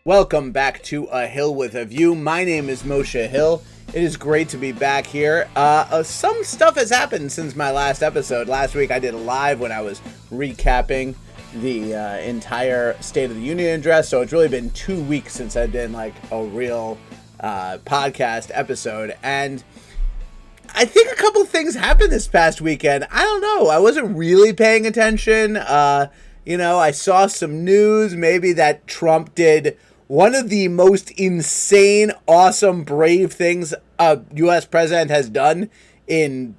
Welcome back to A Hill with a View. My name is Moshe Hill. It is great to be back here. Some stuff has happened since my last episode. Last week I did a live when I was recapping the entire State of the Union address. So it's really been 2 weeks since I did like a real podcast episode. And I think a couple things happened this past weekend. I don't know. I wasn't really paying attention. I saw some news maybe that Trump did one of the most insane, awesome, brave things a U.S. president has done in,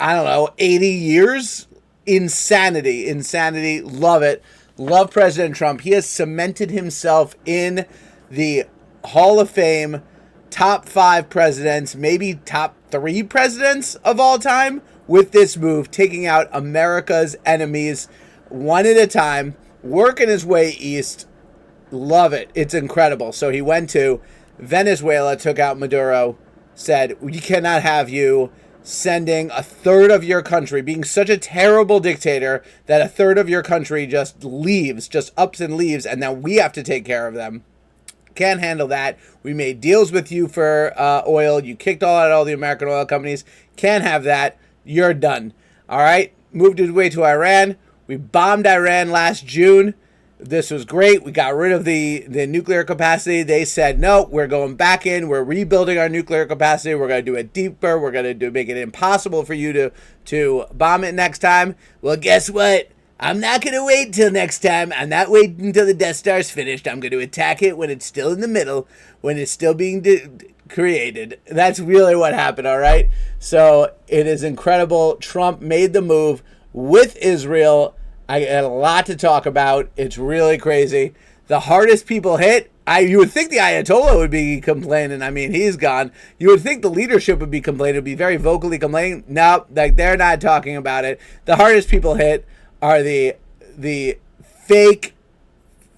80 years. Insanity. Love it. Love President Trump. He has cemented himself in the Hall of Fame, top 5 presidents, maybe top 3 presidents of all time with this move, taking out America's enemies one at a time, working his way east. Love it. It's incredible. So he went to Venezuela, took out Maduro, said, we cannot have you sending a third of your country, being such a terrible dictator that a third of your country just leaves, just ups and leaves, and now we have to take care of them. Can't handle that. We made deals with you for oil. You kicked all the American oil companies. Can't have that. You're done. All right. Moved his way to Iran. We bombed Iran last June. This was great. We got rid of the nuclear capacity. They said, no, we're going back in. We're rebuilding our nuclear capacity. We're going to do it deeper. We're going to make it impossible for you to bomb it next time. Well, guess what? I'm not going to wait till next time. I'm not waiting until the Death Star's finished. I'm going to attack it when it's still in the middle, when it's still being created. That's really what happened, all right? So it is incredible. Trump made the move with Israel. I got a lot to talk about. It's really crazy. The hardest people hit, you would think the Ayatollah would be complaining. I mean, he's gone. You would think the leadership would be complaining, would be very vocally complaining. No, they're not talking about it. The hardest people hit are the fake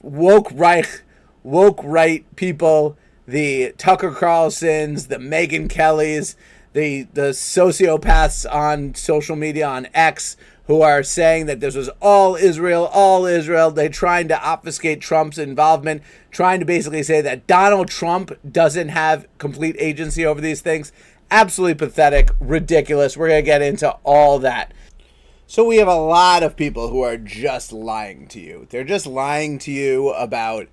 woke right people, the Tucker Carlsons, the Megyn Kellys, the sociopaths on social media, on X, who are saying that this was all Israel. They're trying to obfuscate Trump's involvement, trying to basically say that Donald Trump doesn't have complete agency over these things. Absolutely pathetic, ridiculous. We're going to get into all that. So we have a lot of people who are just lying to you. They're just lying to you about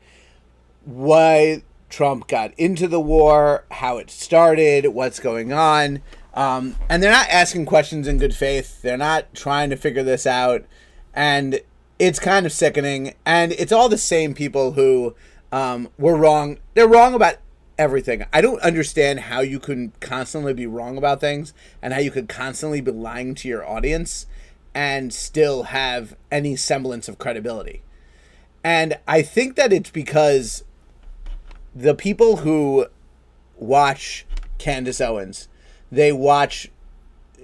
why Trump got into the war, how it started, what's going on. And they're not asking questions in good faith. They're not trying to figure this out. And it's kind of sickening. And it's all the same people who were wrong. They're wrong about everything. I don't understand how you can constantly be wrong about things and how you could constantly be lying to your audience and still have any semblance of credibility. And I think that it's because the people who watch Candace Owens, they watch,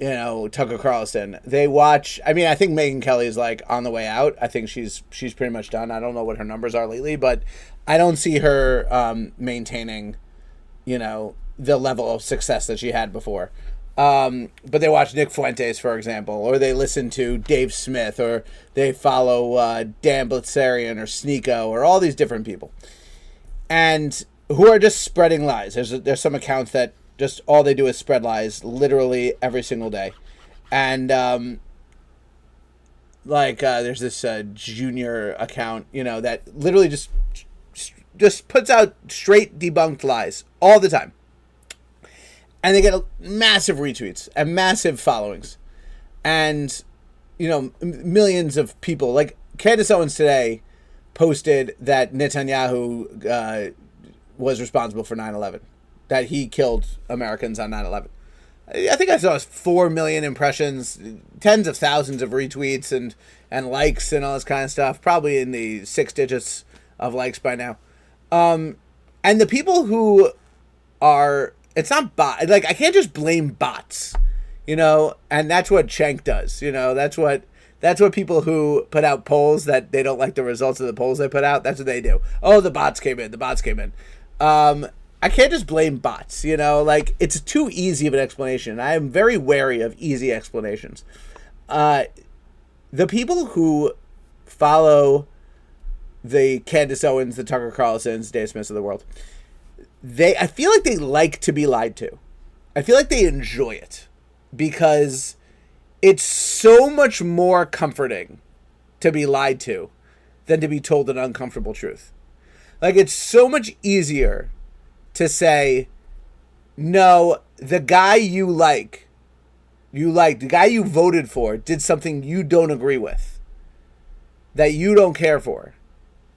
Tucker Carlson. They watch. I mean, I think Megyn Kelly is like on the way out. I think she's pretty much done. I don't know what her numbers are lately, but I don't see her maintaining, the level of success that she had before. But they watch Nick Fuentes, for example, or they listen to Dave Smith, or they follow Dan Blitzerian or Sneeko, or all these different people, and who are just spreading lies. There's some accounts that just all they do is spread lies literally every single day. And there's this junior account, that literally just puts out straight debunked lies all the time. And they get massive retweets and massive followings. And, millions of people. Like Candace Owens today posted that Netanyahu was responsible for 9/11. That he killed Americans on 9/11. I think I saw 4 million impressions, tens of thousands of retweets and likes and all this kind of stuff. Probably in the 6 digits of likes by now. And the people who are, it's not bot. Like, I can't just blame bots, and that's what Cenk does. That's what people who put out polls that they don't like the results of the polls they put out. That's what they do. Oh, the bots came in. I can't just blame bots, it's too easy of an explanation. I am very wary of easy explanations. The people who follow the Candace Owens, the Tucker Carlsons, Dave Smiths of the world, I feel like they like to be lied to. I feel like they enjoy it because it's so much more comforting to be lied to than to be told an uncomfortable truth. Like, it's so much easier to say, no, the guy the guy you voted for did something you don't agree with, that you don't care for.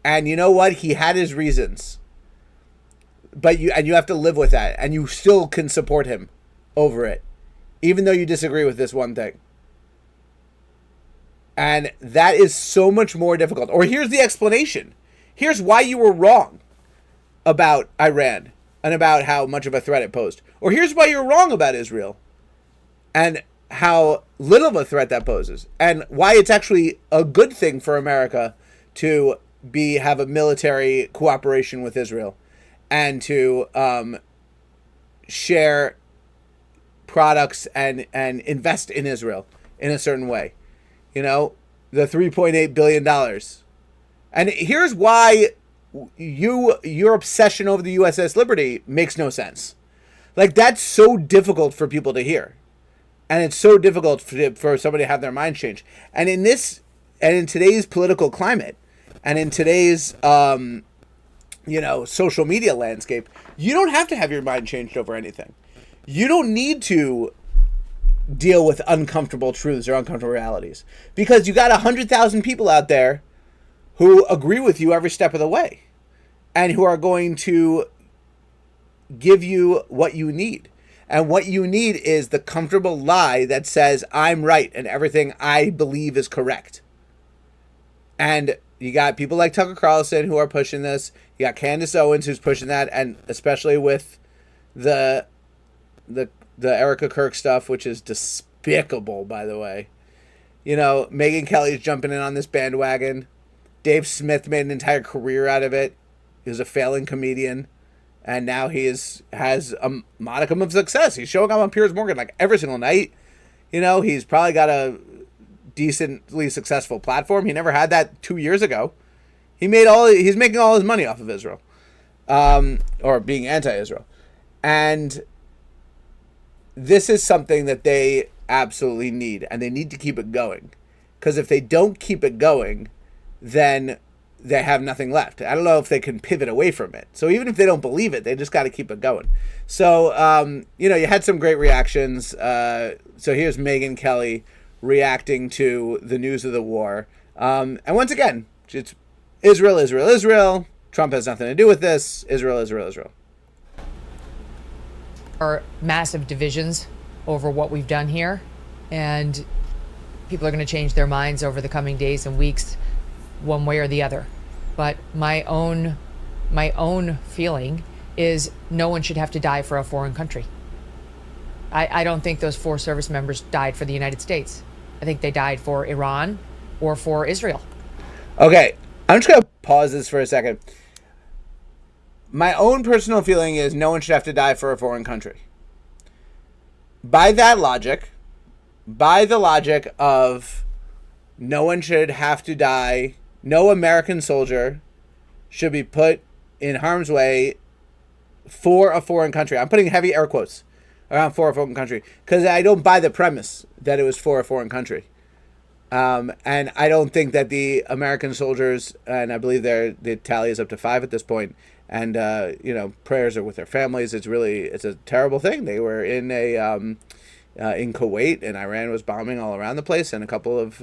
And you know what? He had his reasons. But you have to live with that, and you still can support him over it, even though you disagree with this one thing. And that is so much more difficult. Or here's the explanation. Here's why you were wrong about Iran and about how much of a threat it posed. Or here's why you're wrong about Israel and how little of a threat that poses, and why it's actually a good thing for America to have a military cooperation with Israel and to share products and invest in Israel in a certain way. You know, the $3.8 billion. And here's why your obsession over the USS Liberty makes no sense. Like, that's so difficult for people to hear. And it's so difficult for somebody to have their mind change. And in today's political climate, and in today's social media landscape, you don't have to have your mind changed over anything. You don't need to deal with uncomfortable truths or uncomfortable realities, because you got 100,000 people out there who agree with you every step of the way and who are going to give you what you need. And what you need is the comfortable lie that says, I'm right and everything I believe is correct. And you got people like Tucker Carlson who are pushing this. You got Candace Owens who's pushing that, and especially with the Erica Kirk stuff, which is despicable, by the way. You know, Megyn Kelly's jumping in on this bandwagon. Dave Smith made an entire career out of it. He was a failing comedian, and now he has a modicum of success. He's showing up on Piers Morgan like every single night. You know, he's probably got a decently successful platform. He never had that 2 years ago. He's making all his money off of Israel, or being anti-Israel. And this is something that they absolutely need, and they need to keep it going. Because if they don't keep it going, then they have nothing left. I don't know if they can pivot away from it. So even if they don't believe it, they just got to keep it going. So, you had some great reactions. So here's Megyn Kelly reacting to the news of the war. And once again, it's Israel, Israel, Israel. Trump has nothing to do with this. Israel, Israel, Israel. Are massive divisions over what we've done here, and people are going to change their minds over the coming days and weeks, one way or the other. But my own feeling is no one should have to die for a foreign country. I don't think those 4 service members died for the United States. I think they died for Iran or for Israel. Okay, I'm just going to pause this for a second. My own personal feeling is no one should have to die for a foreign country. By that logic, by the logic of no one should have to die, no American soldier should be put in harm's way for a foreign country. I'm putting heavy air quotes around for a foreign country because I don't buy the premise that it was for a foreign country. And I don't think that the American soldiers, and I believe the tally is up to 5 at this point, and prayers are with their families. It's a terrible thing. They were in in Kuwait, and Iran was bombing all around the place, and a couple of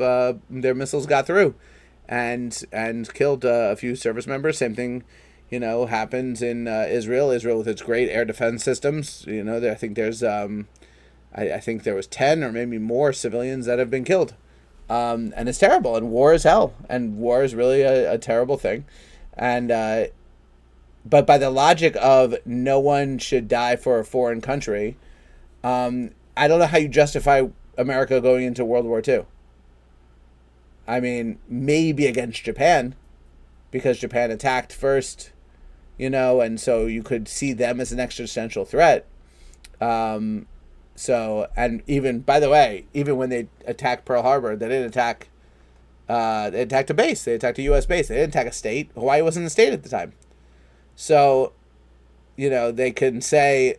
their missiles got through and killed a few service members. Same thing happens in Israel with its great air defense systems. I think there's I think there was 10 or maybe more civilians that have been killed. And it's terrible, and war is hell, and war is really a terrible thing. And but by the logic of no one should die for a foreign country, I don't know how you justify America going into World War II. I mean, maybe against Japan, because Japan attacked first, and so you could see them as an existential threat. So, and even, by the way, even when they attacked Pearl Harbor, they didn't attack They attacked a base. They attacked a U.S. base. They didn't attack a state. Hawaii wasn't a state at the time. So, they can say,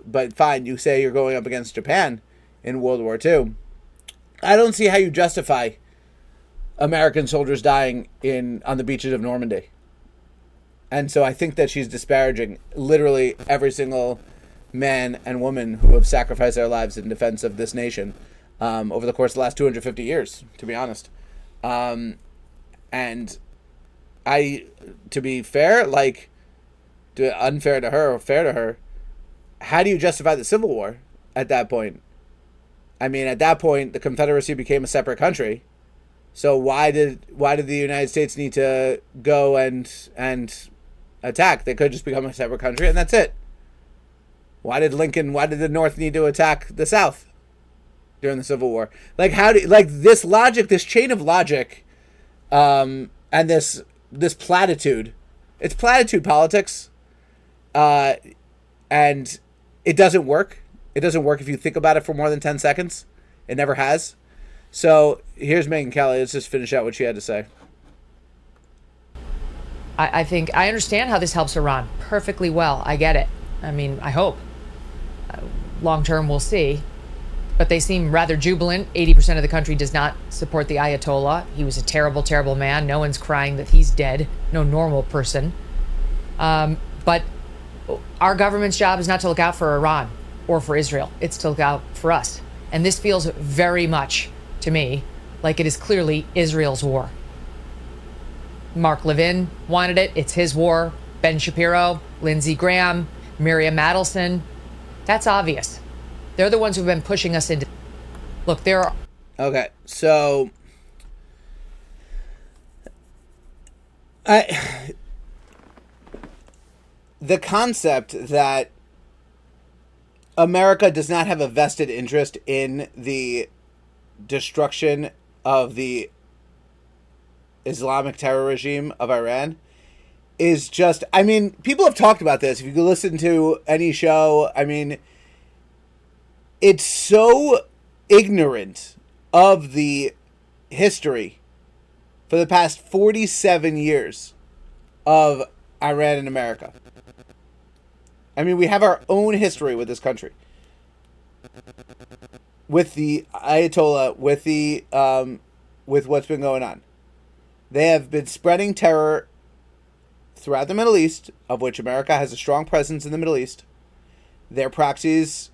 but fine, you say you're going up against Japan in World War II. I don't see how you justify American soldiers dying on the beaches of Normandy. And so I think that she's disparaging literally every single man and woman who have sacrificed their lives in defense of this nation over the course of the last 250 years, to be honest. And to be fair, unfair to her or fair to her, how do you justify the Civil War at that point? I mean, at that point, the Confederacy became a separate country. So why did the United States need to go and attack? They could just become a separate country, and that's it. Why did the North need to attack the South during the Civil War? This logic, this chain of logic, and this platitude, it's platitude politics, and it doesn't work. It doesn't work if you think about it for more than 10 seconds. It never has. So here's Megyn Kelly. Let's just finish out what she had to say. I think I understand how this helps Iran perfectly well. I get it. I mean, I hope. Long term, we'll see. But they seem rather jubilant. 80% of the country does not support the Ayatollah. He was a terrible, terrible man. No one's crying that he's dead. No normal person. But our government's job is not to look out for Iran or for Israel. It's to look out for us. And this feels very much, to me, like it is clearly Israel's war. Mark Levin wanted it. It's his war. Ben Shapiro, Lindsey Graham, Miriam Adelson. That's obvious. They're the ones who've been pushing us into... Look, there are... Okay, so... The concept that America does not have a vested interest in the destruction of the Islamic terror regime of Iran is just... I mean, people have talked about this. If you listen to any show, I mean... It's so ignorant of the history for the past 47 years of Iran and America. I mean, we have our own history with this country. With the Ayatollah, with what's been going on. They have been spreading terror throughout the Middle East, of which America has a strong presence in the Middle East. Their proxies...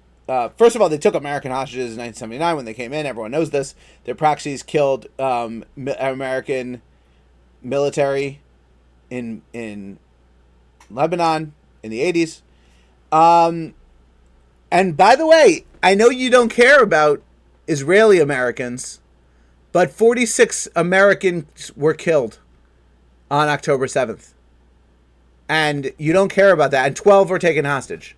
first of all, they took American hostages in 1979 when they came in. Everyone knows this. Their proxies killed American military in Lebanon in the 80s. And by the way, I know you don't care about Israeli Americans, but 46 Americans were killed on October 7th. And you don't care about that. And 12 were taken hostage.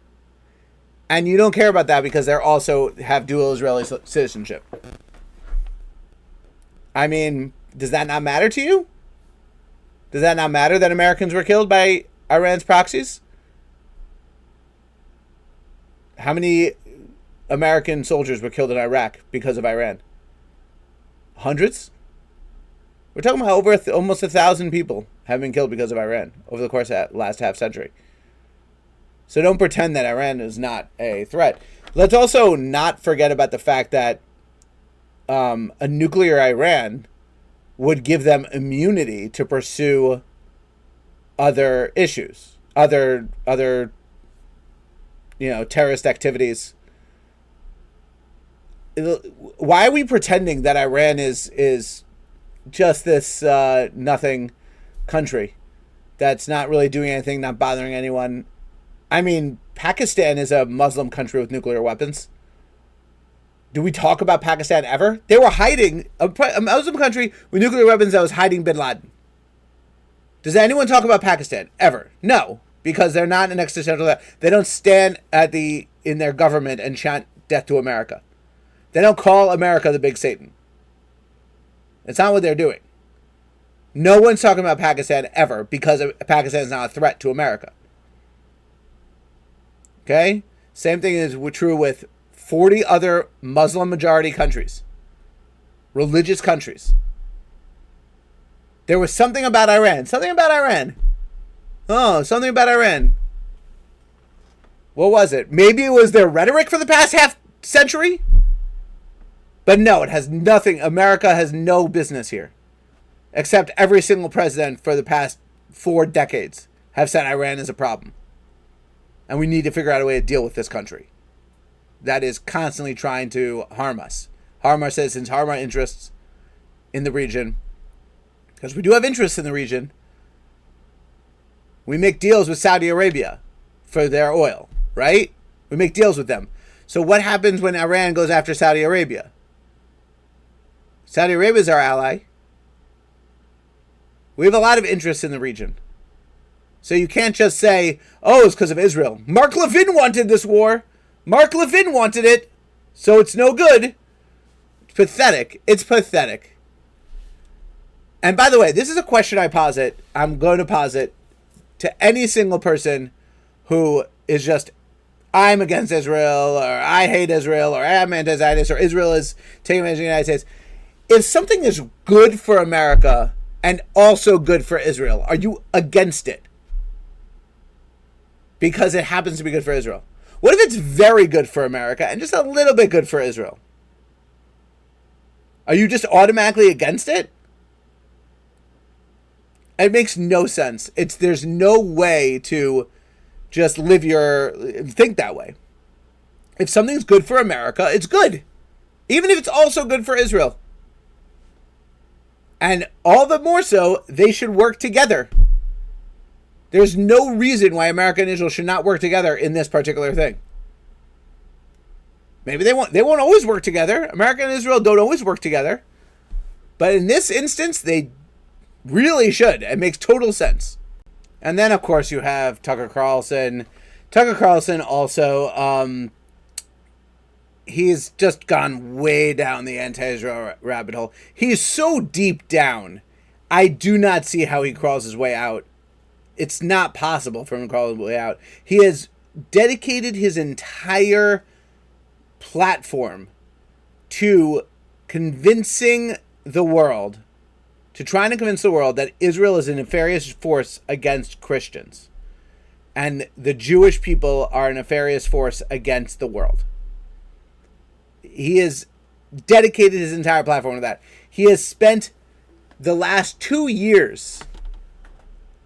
And you don't care about that because they also have dual Israeli citizenship. I mean, does that not matter to you? Does that not matter that Americans were killed by Iran's proxies? How many American soldiers were killed in Iraq because of Iran? Hundreds? We're talking about over almost 1,000 people have been killed because of Iran over the course of that last half century. So don't pretend that Iran is not a threat. Let's also not forget about the fact that a nuclear Iran would give them immunity to pursue other issues, other terrorist activities. Why are we pretending that Iran is just this nothing country that's not really doing anything, not bothering anyone? I mean, Pakistan is a Muslim country with nuclear weapons. Do we talk about Pakistan ever? They were hiding a Muslim country with nuclear weapons that was hiding bin Laden. Does anyone talk about Pakistan ever? No, because they're not an existential threat. They don't stand in their government and chant death to America. They don't call America the big Satan. It's not what they're doing. No one's talking about Pakistan ever because Pakistan is not a threat to America. Okay? Same thing is true with 40 other Muslim majority countries. religious countries. There was something about Iran. Oh, something about Iran. What was it? Maybe it was their rhetoric for the past half century? But no, it has nothing. America has no business here. Except every single president for the past 4 decades have said Iran is a problem. And we need to figure out a way to deal with this country that is constantly trying to harm us. Harm our citizens, harm our interests in the region. Because we do have interests in the region. We make deals with Saudi Arabia for their oil, right? We make deals with them. So what happens when Iran goes after Saudi Arabia? Saudi Arabia is our ally. We have a lot of interests in the region. So you can't just say, oh, it's because of Israel. Mark Levin wanted this war. Mark Levin wanted it. So it's no good. It's pathetic. It's pathetic. And by the way, this is a question I'm going to posit to any single person who is just, I'm against Israel, or I hate Israel, or I'm anti-Zionist, or Israel is taking advantage of the United States. If something is good for America and also good for Israel, are you against it? Because it happens to be good for Israel. What if it's very good for America and just a little bit good for Israel? Are you just automatically against it? It makes no sense. There's no way to just think that way. If something's good for America, it's good. Even if it's also good for Israel. And all the more so, they should work together. There's no reason why America and Israel should not work together in this particular thing. Maybe they won't always work together. America and Israel don't always work together. But in this instance, they really should. It makes total sense. And then, of course, you have Tucker Carlson. Tucker Carlson also, he's just gone way down the anti-Israel rabbit hole. He's so deep down, I do not see how he crawls his way out. It's not possible for him to crawl his way out. He has dedicated his entire platform to convincing the world, to trying to convince the world that Israel is a nefarious force against Christians. And the Jewish people are a nefarious force against the world. He has dedicated his entire platform to that. He has spent the last 2 years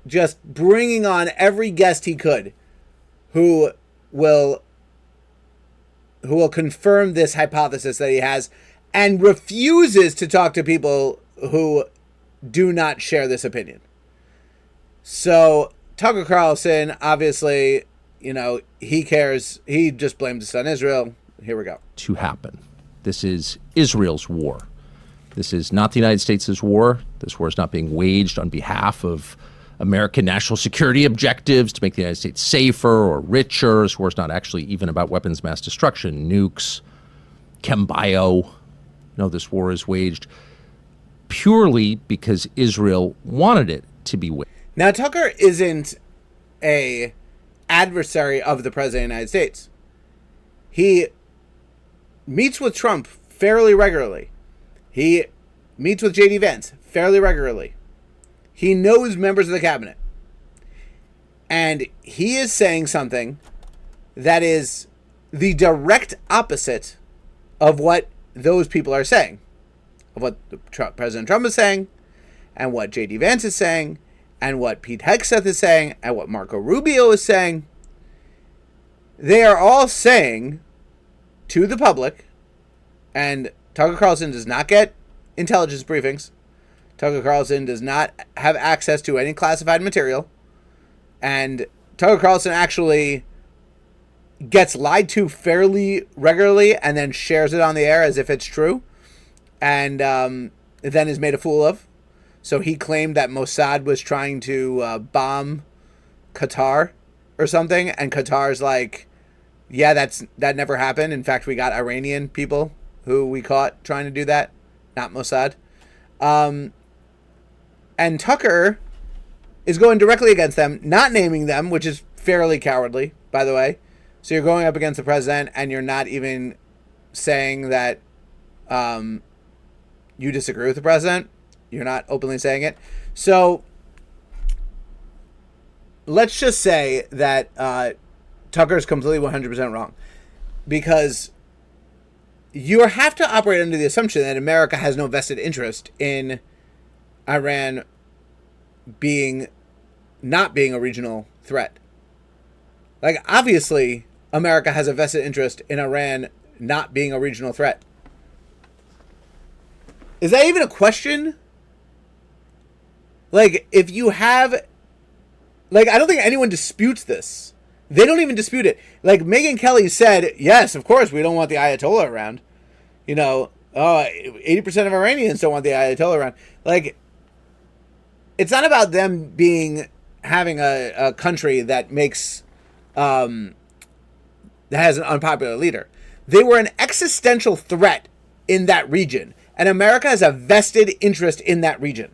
just bringing on every guest he could who will confirm this hypothesis that he has, and refuses to talk to people who do not share this opinion. So Tucker Carlson, obviously, he cares. He just blames this on Israel. Here we go. To happen. This is Israel's war. This is not the United States' war. This war is not being waged on behalf of American national security objectives to make the United States safer or richer. This war is not actually even about weapons of mass destruction, nukes, chem bio. No, this war is waged purely because Israel wanted it to be waged. Now, Tucker isn't a adversary of the President of the United States. He meets with Trump fairly regularly. He meets with J.D. Vance fairly regularly. He knows members of the cabinet. And he is saying something that is the direct opposite of what those people are saying. Of what President Trump is saying, and what J.D. Vance is saying, and what Pete Hegseth is saying, and what Marco Rubio is saying. They are all saying to the public, and Tucker Carlson does not get intelligence briefings. Tucker Carlson does not have access to any classified material. And Tucker Carlson actually gets lied to fairly regularly and then shares it on the air as if it's true. And then is made a fool of. So he claimed that Mossad was trying to bomb Qatar or something. And Qatar's like, yeah, that never happened. In fact, we got Iranian people who we caught trying to do that, not Mossad. And Tucker is going directly against them, not naming them, which is fairly cowardly, by the way. So you're going up against the president, and you're not even saying that you disagree with the president. You're not openly saying it. So let's just say that Tucker's completely 100% wrong, because you have to operate under the assumption that America has no vested interest in Iran not being a regional threat. Like, obviously, America has a vested interest in Iran not being a regional threat. Is that even a question? Like, if you have... Like, I don't think anyone disputes this. They don't even dispute it. Like, Megyn Kelly said, yes, of course, we don't want the Ayatollah around. 80% of Iranians don't want the Ayatollah around. Like, it's not about them having a country that makes... that has an unpopular leader. They were an existential threat in that region. And America has a vested interest in that region.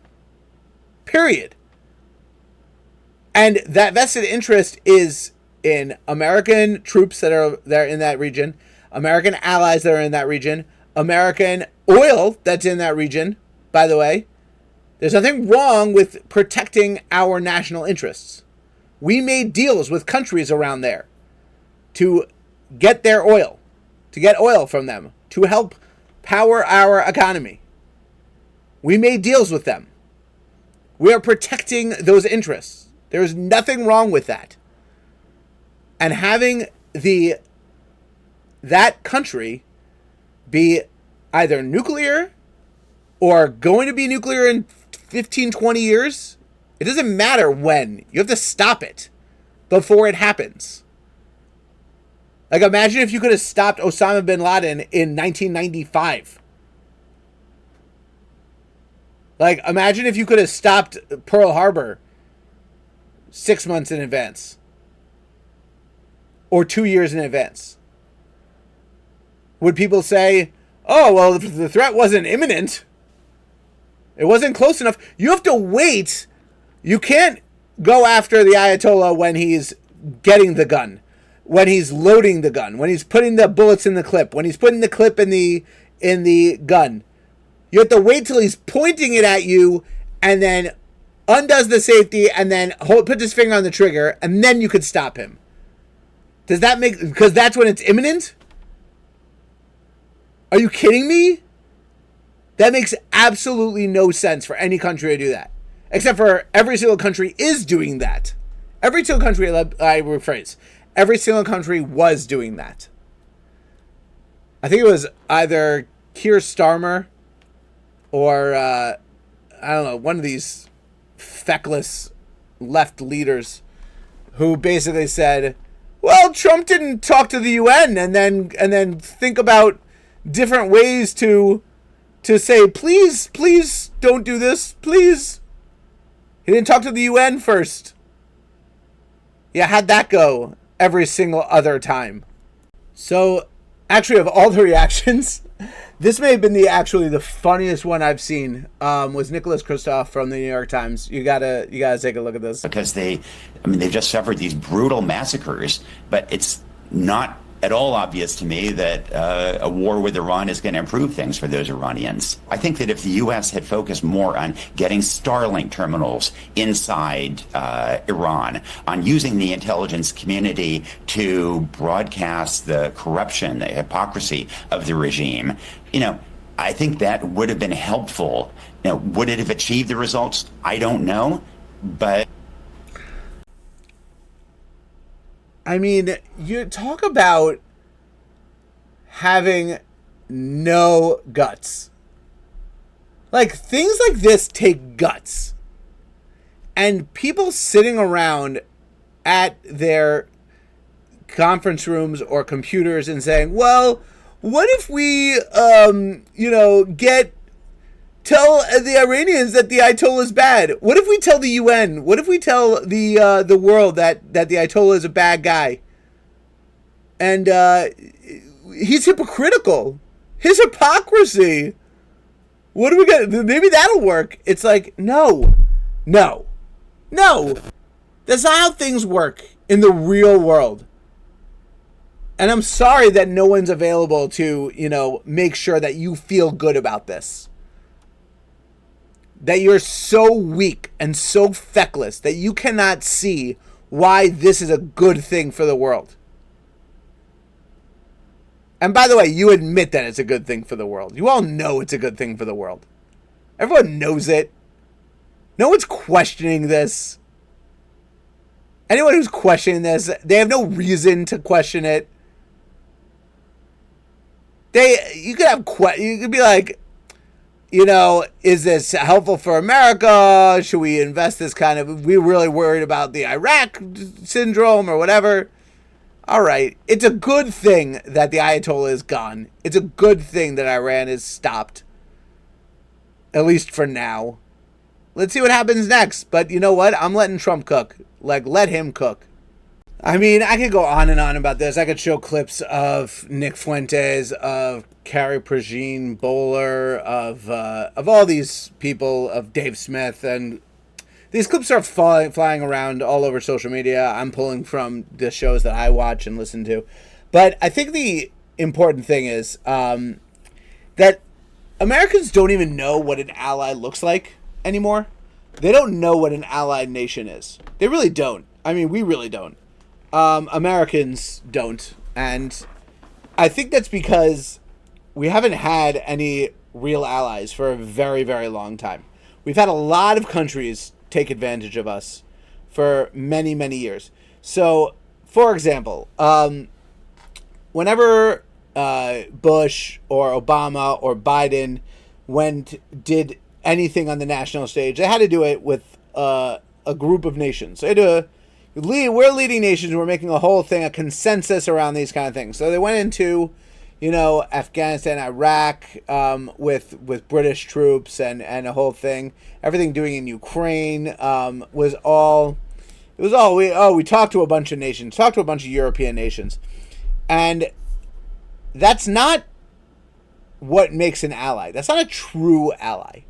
Period. And that vested interest is in American troops that are there in that region, American allies that are in that region, American oil that's in that region, by the way. There's nothing wrong with protecting our national interests. We made deals with countries around there to get their oil, to get oil from them, to help power our economy. We made deals with them. We are protecting those interests. There's nothing wrong with that. And having that country be either nuclear or going to be nuclear in 15, 20 years, it doesn't matter when. You have to stop it before it happens. Like, imagine if you could have stopped Osama bin Laden in 1995. Like, imagine if you could have stopped Pearl Harbor 6 months in advance. Or 2 years in advance. Would people say, oh, well, the threat wasn't imminent. It wasn't close enough. You have to wait. You can't go after the Ayatollah when he's getting the gun, when he's loading the gun, when he's putting the bullets in the clip, when he's putting the clip in the gun. You have to wait till he's pointing it at you and then undoes the safety and then puts his finger on the trigger, and then you could stop him. Does that make... Because that's when it's imminent? Are you kidding me? That makes absolutely no sense for any country to do that. Except for every single country is doing that. Every single country, I rephrase, every single country was doing that. I think it was either Keir Starmer or, I don't know, one of these feckless left leaders who basically said, well, Trump didn't talk to the UN and then think about different ways to say, please don't do this, please. He didn't talk to the UN first. Yeah, how'd that go every single other time? So, actually, of all the reactions, this may have been the funniest one I've seen. Was Nicholas Kristof from the New York Times. You gotta take a look at this. Because they've just suffered these brutal massacres, but it's not at all obvious to me that a war with Iran is going to improve things for those Iranians. I think that if the U.S. had focused more on getting Starlink terminals inside Iran, on using the intelligence community to broadcast the corruption, the hypocrisy of the regime, I think that would have been helpful. Would it have achieved the results? I don't know, but... I mean, you talk about having no guts. Like, things like this take guts. And people sitting around at their conference rooms or computers and saying, well, what if we, tell the Iranians that the Ayatollah is bad? What if we tell the UN? What if we tell the world that the Ayatollah is a bad guy? And he's hypocritical. His hypocrisy. What do we got? Maybe that'll work. It's like, no. That's not how things work in the real world. And I'm sorry that no one's available to, make sure that you feel good about this. that you're so weak and so feckless that you cannot see why this is a good thing for the world. And by the way, you admit that it's a good thing for the world. You all know it's a good thing for the world. Everyone knows it. No one's questioning this. Anyone who's questioning this, they have no reason to question it. You could be like, is this helpful for America? Should we invest this kind of, we're really worried about the Iraq syndrome or whatever. All right. It's a good thing that the Ayatollah is gone. It's a good thing that Iran is stopped. At least for now. Let's see what happens next. But you know what? I'm letting Trump cook. Let him cook. I mean, I could go on and on about this. I could show clips of Nick Fuentes, of Carrie Prejean Bowler, of all these people, of Dave Smith, and these clips are flying around all over social media. I'm pulling from the shows that I watch and listen to. But I think the important thing is that Americans don't even know what an ally looks like anymore. They don't know what an allied nation is. They really don't. I mean, we really don't. Americans don't. And I think that's because we haven't had any real allies for a very, very long time. We've had a lot of countries take advantage of us for many, many years. So, for example, whenever Bush or Obama or Biden did anything on the national stage, they had to do it with a group of nations. So we're leading nations. We're making a whole thing, a consensus around these kind of things. So they went into, Afghanistan, Iraq, with British troops and a whole thing. Everything doing in Ukraine we talked to a bunch of nations, talked to a bunch of European nations, and that's not what makes an ally. That's not a true ally.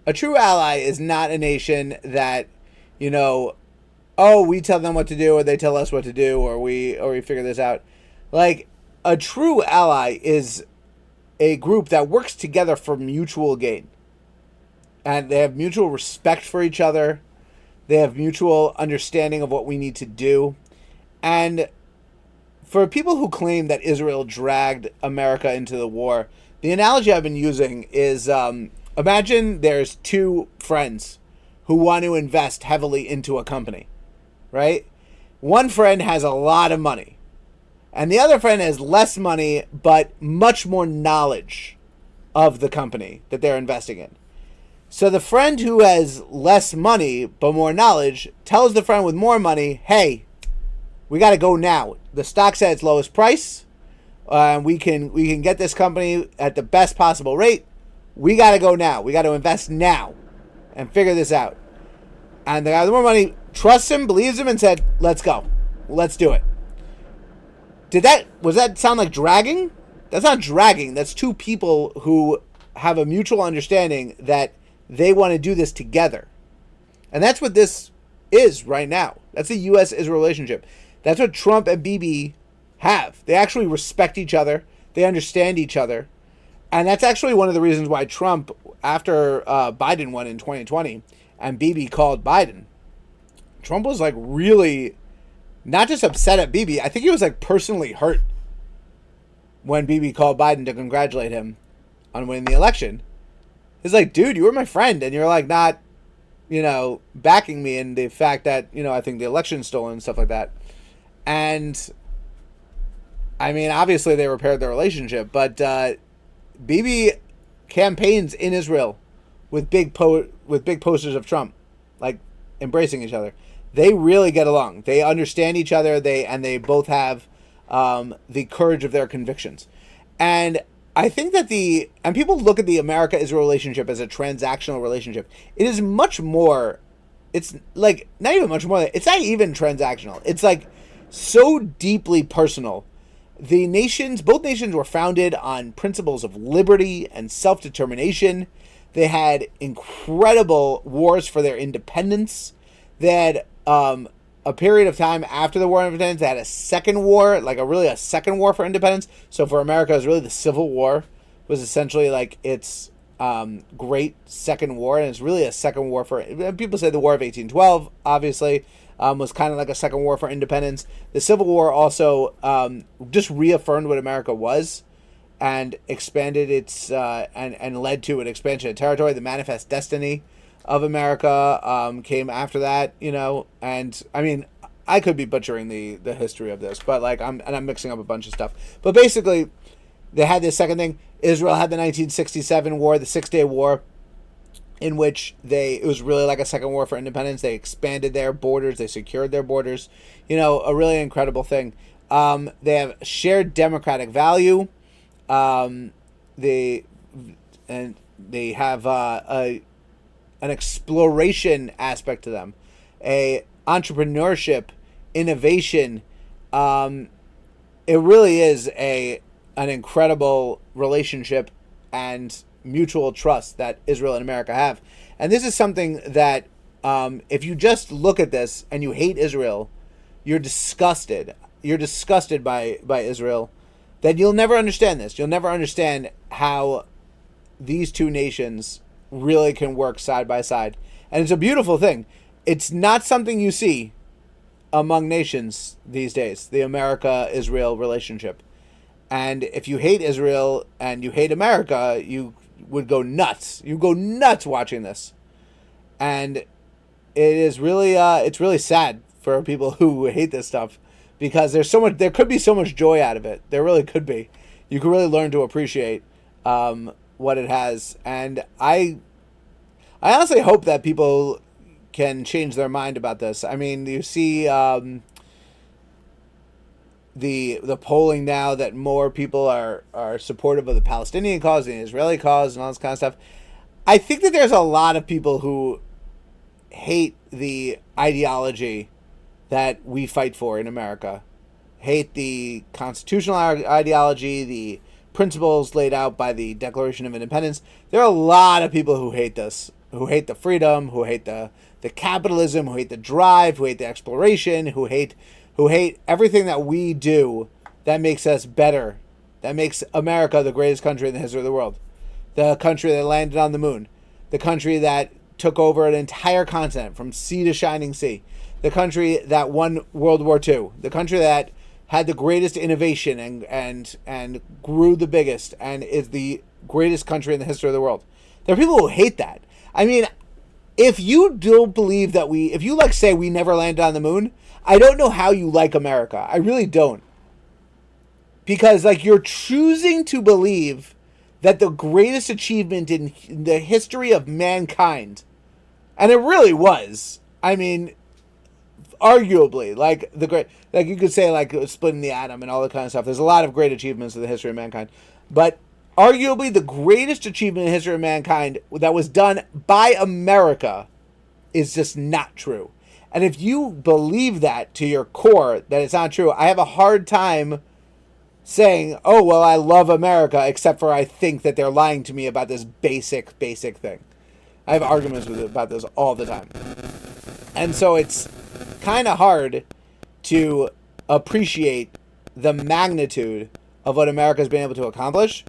A true ally is not a nation that, we tell them what to do or they tell us what to do or we figure this out. Like, a true ally is a group that works together for mutual gain. And they have mutual respect for each other. They have mutual understanding of what we need to do. And for people who claim that Israel dragged America into the war, the analogy I've been using is, imagine there's two friends who want to invest heavily into a company, right? One friend has a lot of money, and the other friend has less money, but much more knowledge of the company that they're investing in. So the friend who has less money, but more knowledge, tells the friend with more money, hey, we got to go now. The stock's at its lowest price. We can get this company at the best possible rate. We got to go now. We got to invest now and figure this out. And the guy with more money trusts him, believes him, and said, let's go. Let's do it. Was that sound like dragging? That's not dragging. That's two people who have a mutual understanding that they want to do this together. And that's what this is right now. That's the U.S.-Israel relationship. That's what Trump and Bibi have. They actually respect each other. They understand each other. And that's actually one of the reasons why Trump, after Biden won in 2020, and Bibi called Biden, Trump was like really not just upset at Bibi. I think he was like personally hurt when Bibi called Biden to congratulate him on winning the election. He's like, dude, you were my friend, and you're like not, backing me in the fact that, I think the election's stolen and stuff like that. And I mean, obviously they repaired their relationship, but Bibi campaigns in Israel with big posters of Trump, like embracing each other. They really get along. They understand each other. They both have the courage of their convictions. And I think that and people look at the America-Israel relationship as a transactional relationship. It is much more. It's like not even much more. It's not even transactional. It's like so deeply personal. Both nations were founded on principles of liberty and self-determination. They had incredible wars for their independence. They had a period of time after the War of Independence. They had a second war, like a second war for independence. So for America, it was really the Civil War was essentially like its great second war, and it's really a second war for people say the War of 1812 obviously was kind of like a second war for independence. The Civil War also just reaffirmed what America was and expanded its and led to an expansion of territory. The Manifest Destiny of America came after that, and I mean, I could be butchering the history of this, but like I'm mixing up a bunch of stuff. But basically, they had this second thing. Israel had the 1967 war, the 6-Day War, in which it was really like a second war for independence. They expanded their borders, they secured their borders. A really incredible thing. They have shared democratic value. They have an exploration aspect to them, a entrepreneurship, innovation. It really is an incredible relationship and mutual trust that Israel and America have. And this is something that if you just look at this and you hate Israel, you're disgusted. You're disgusted by Israel. Then you'll never understand this. You'll never understand how these two nations really can work side by side. And it's a beautiful thing. It's not something you see among nations these days, the America-Israel relationship. And if you hate Israel and you hate America, you would go nuts. You go nuts watching this. And it is really, it's really sad for people who hate this stuff, because there could be so much joy out of it. There really could be. You could really learn to appreciate what it has. And I honestly hope that people can change their mind about this. I mean, you see the polling now that more people are supportive of the Palestinian cause and the Israeli cause and all this kind of stuff. I think that there's a lot of people who hate the ideology that we fight for in America, hate the constitutional ideology, the principles laid out by the Declaration of Independence. There are a lot of people who hate this, who hate the freedom, who hate the capitalism, who hate the drive, who hate the exploration, who hate everything that we do that makes us better, that makes America the greatest country in the history of the world, the country that landed on the moon, the country that took over an entire continent from sea to shining sea, the country that won World War II, the country that had the greatest innovation and grew the biggest and is the greatest country in the history of the world. There are people who hate that. I mean, if you don't believe that if you say we never landed on the moon, I don't know how you like America. I really don't. Because you're choosing to believe that the greatest achievement in the history of mankind, and it really was, I mean, arguably, you could say splitting the atom and all that kind of stuff. There's a lot of great achievements in the history of mankind. But arguably the greatest achievement in the history of mankind that was done by America is just not true. And if you believe that to your core, that it's not true, I have a hard time saying, oh, well, I love America, except for I think that they're lying to me about this basic thing. I have arguments about this all the time. And so it's kind of hard to appreciate the magnitude of what America's been able to accomplish.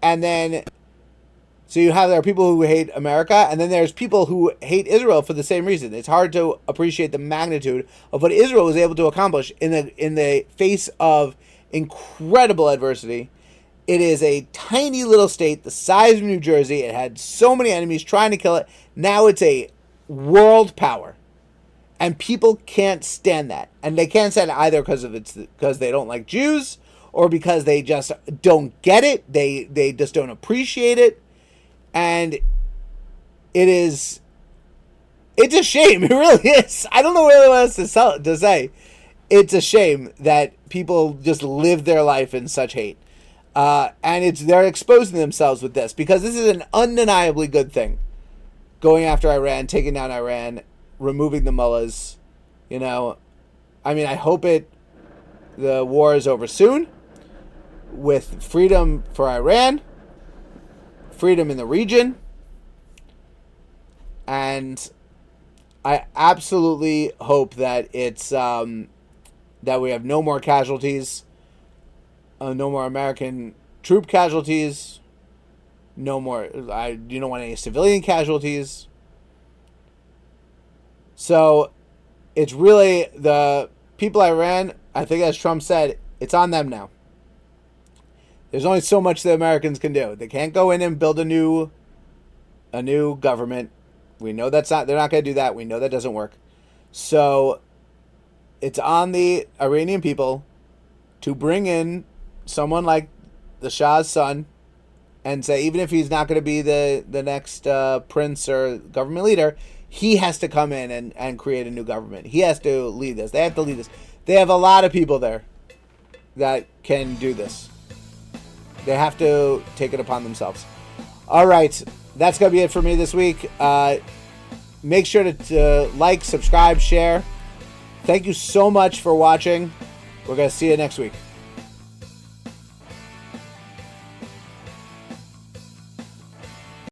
And then, so there are people who hate America, and then there's people who hate Israel for the same reason. It's hard to appreciate the magnitude of what Israel was able to accomplish in the face of incredible adversity. It is a tiny little state the size of New Jersey. It had so many enemies trying to kill it. Now it's a world power. And people can't stand that. And they can't stand it either because they don't like Jews, or because they just don't get it. They just don't appreciate it. And it's a shame. It really is. I don't know really what else to say. It's a shame that people just live their life in such hate. And they're exposing themselves with this, because this is an undeniably good thing. Going after Iran, taking down Iran, removing the mullahs, I mean, I hope the war is over soon, with freedom for Iran, freedom in the region, and I absolutely hope that it's that we have no more casualties, no more American troop casualties, No more. You don't want any civilian casualties. So it's really the people of Iran, I think as Trump said, it's on them now. There's only so much the Americans can do. They can't go in and build a new government. We know they're not going to do that. We know that doesn't work. So it's on the Iranian people to bring in someone like the Shah's son and say, even if he's not going to be the next prince or government leader, he has to come in and create a new government. He has to lead this. They have to lead this. They have a lot of people there that can do this. They have to take it upon themselves. All right. That's going to be it for me this week. Make sure to like, subscribe, share. Thank you so much for watching. We're going to see you next week.